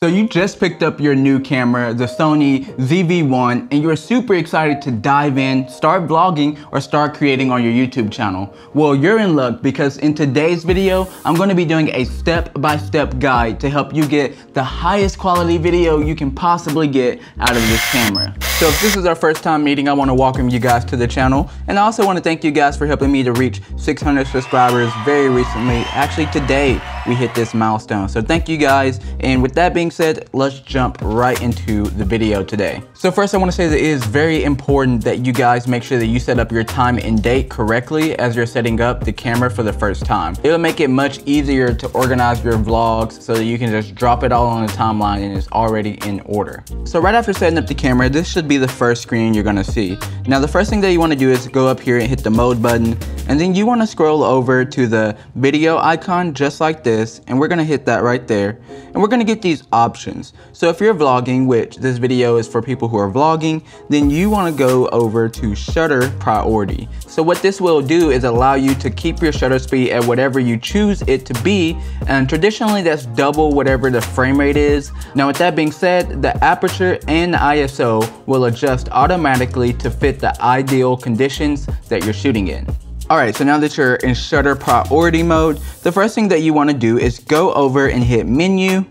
So you just picked up your new camera, the Sony ZV-1, and you're super excited to dive in, start vlogging, or start creating on your YouTube channel. Well, you're in luck because in today's video, I'm going to be doing a step-by-step guide to help you get the highest quality video you can possibly get out of this camera. So if this is our first time meeting, I want to welcome you guys to the channel. And I also want to thank you guys for helping me to reach 600 subscribers very recently. Actually, today we hit this milestone. So thank you guys. And with that being said, let's jump right into the video today. So first I want to say that it is very important that you guys make sure that you set up your time and date correctly as you're setting up the camera for the first time. It'll make it much easier to organize your vlogs so that you can just drop it all on the timeline and it's already in order. So right after setting up the camera, this should be the first screen you're gonna see. Now the first thing that you want to do is go up here and hit the mode button, and then you want to scroll over to the video icon just like this, and we're gonna hit that right there, and we're gonna get these options. So if you're vlogging, which this video is for people who are vlogging, then you want to go over to shutter priority. So what this will do is allow you to keep your shutter speed at whatever you choose it to be, and traditionally that's double whatever the frame rate is. Now with that being said, the aperture and the ISO will adjust automatically to fit the ideal conditions that you're shooting in. Alright, so now that you're in shutter priority mode, the first thing that you want to do is go over and hit menu.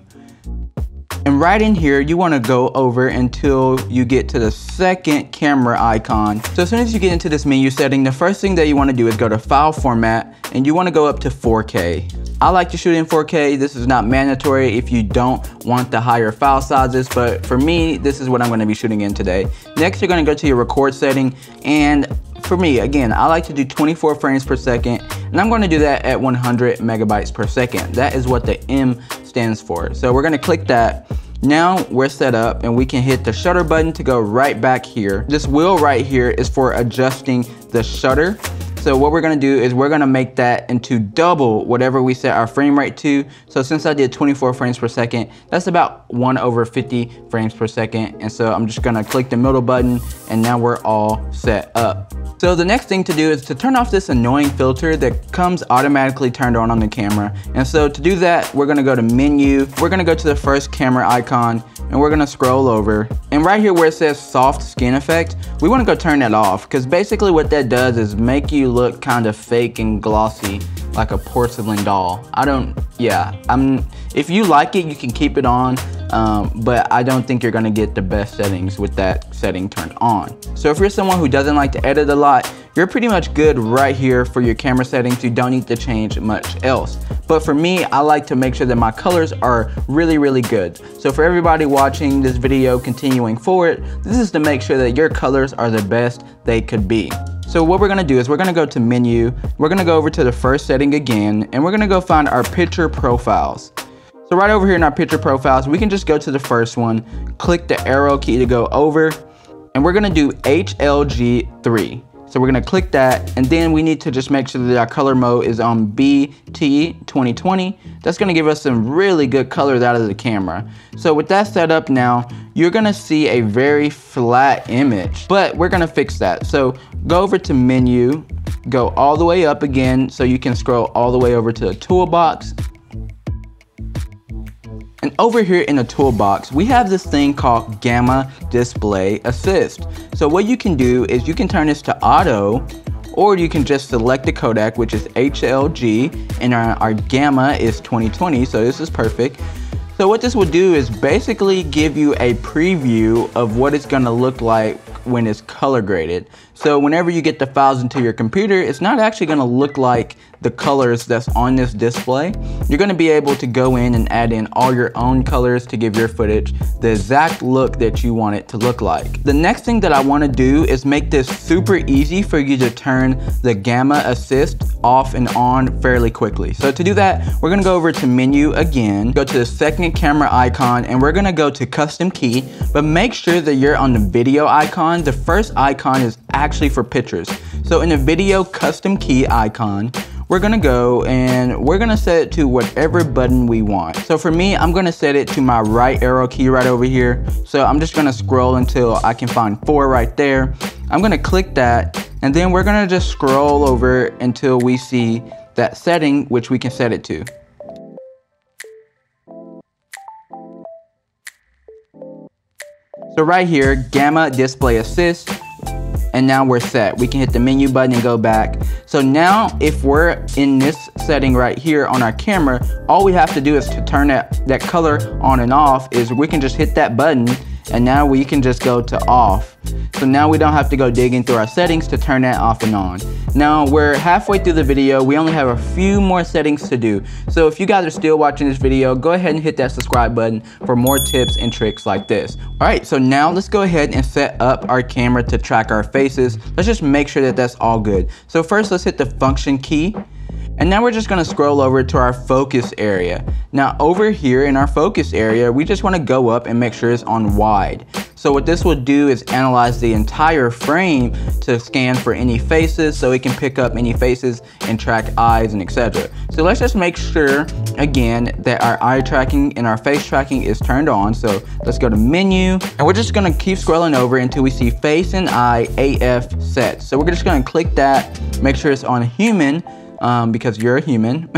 And right in here, you want to go over until you get to the second camera icon. So as soon as you get into this menu setting, the first thing that you want to do is go to file format, and you want to go up to 4K. I like to shoot in 4K. This is not mandatory if you don't want the higher file sizes, but for me, this is what I'm going to be shooting in today. Next, you're going to go to your record setting, and for me, again, I like to do 24 frames per second, and I'm going to do that at 100 megabytes per second. That is what the M stands for. So we're going to click that. Now we're set up and we can hit the shutter button to go right back here. This wheel right here is for adjusting the shutter. So what we're gonna do is we're gonna make that into double whatever we set our frame rate to. So since I did 24 frames per second, that's about 1/50 frames per second. And so I'm just gonna click the middle button, and now we're all set up. So the next thing to do is to turn off this annoying filter that comes automatically turned on the camera. And so to do that, we're gonna go to menu, we're gonna go to the first camera icon, and we're gonna scroll over. And right here where it says soft skin effect, we wanna go turn that off, because basically what that does is make you look kind of fake and glossy, like a porcelain doll. If you like it, you can keep it on, but I don't think you're gonna get the best settings with that setting turned on. So if you're someone who doesn't like to edit a lot, you're pretty much good right here for your camera settings. You don't need to change much else. But for me, I like to make sure that my colors are really, really good. So for everybody watching this video continuing forward, this is to make sure that your colors are the best they could be. So what we're gonna do is we're gonna go to menu, we're gonna go over to the first setting again, and we're gonna go find our picture profiles. So right over here in our picture profiles, we can just go to the first one, click the arrow key to go over, and we're gonna do HLG3. So we're gonna click that, and then we need to just make sure that our color mode is on BT 2020. That's gonna give us some really good colors out of the camera. So with that set up now, you're gonna see a very flat image, but we're gonna fix that. So go over to menu, go all the way up again so you can scroll all the way over to the toolbox. And over here in the toolbox, we have this thing called Gamma Display Assist. So what you can do is you can turn this to auto, or you can just select the codec, which is HLG, and our gamma is 2020, so this is perfect. So what this will do is basically give you a preview of what it's gonna look like when it's color graded. So whenever you get the files into your computer, it's not actually gonna look like the colors that's on this display. You're gonna be able to go in and add in all your own colors to give your footage the exact look that you want it to look like. The next thing that I wanna do is make this super easy for you to turn the Gamma Assist off and on fairly quickly. So to do that, we're gonna go over to menu again, go to the second camera icon, and we're gonna go to custom key, but make sure that you're on the video icon. The first icon is actually for pictures. So in the video custom key icon, we're gonna go and we're gonna set it to whatever button we want. So for me, I'm gonna set it to my right arrow key right over here. So I'm just gonna scroll until I can find 4 right there. I'm gonna click that, and then we're gonna just scroll over until we see that setting, which we can set it to. So right here, gamma display assist, and now we're set. We can hit the menu button and go back. So now if we're in this setting right here on our camera, all we have to do is to turn that color on and off is we can just hit that button, and now we can just go to off. So now we don't have to go digging through our settings to turn that off and on. Now we're halfway through the video. We only have a few more settings to do. So if you guys are still watching this video, go ahead and hit that subscribe button for more tips and tricks like this. All right, so now let's go ahead and set up our camera to track our faces. Let's just make sure that that's all good. So first, let's hit the function key. And now we're just gonna scroll over to our focus area. Now over here in our focus area, we just wanna go up and make sure it's on wide. So what this will do is analyze the entire frame to scan for any faces, so it can pick up any faces and track eyes and etc. So let's just make sure, again, that our eye tracking and our face tracking is turned on. So let's go to menu, and we're just gonna keep scrolling over until we see face and eye AF set. So we're just gonna click that, make sure it's on human, because you're a human.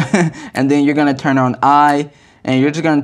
And then you're gonna turn on eye, and you're just gonna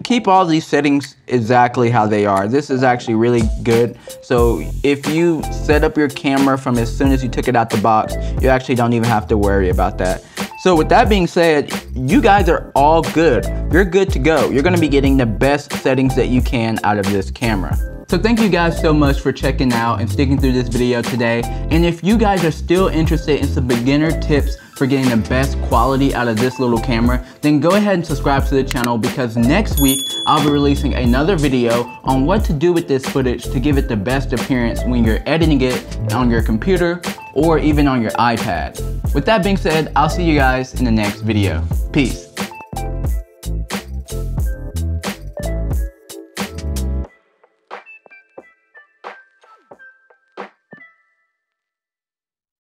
keep all these settings exactly how they are. This is actually really good. So if you set up your camera from as soon as you took it out the box, you actually don't even have to worry about that. So with that being said, you guys are all good. You're good to go. You're gonna be getting the best settings that you can out of this camera. So thank you guys so much for checking out and sticking through this video today. And if you guys are still interested in some beginner tips for getting the best quality out of this little camera, then go ahead and subscribe to the channel, because next week I'll be releasing another video on what to do with this footage to give it the best appearance when you're editing it on your computer or even on your iPad. With that being said, I'll see you guys in the next video. Peace.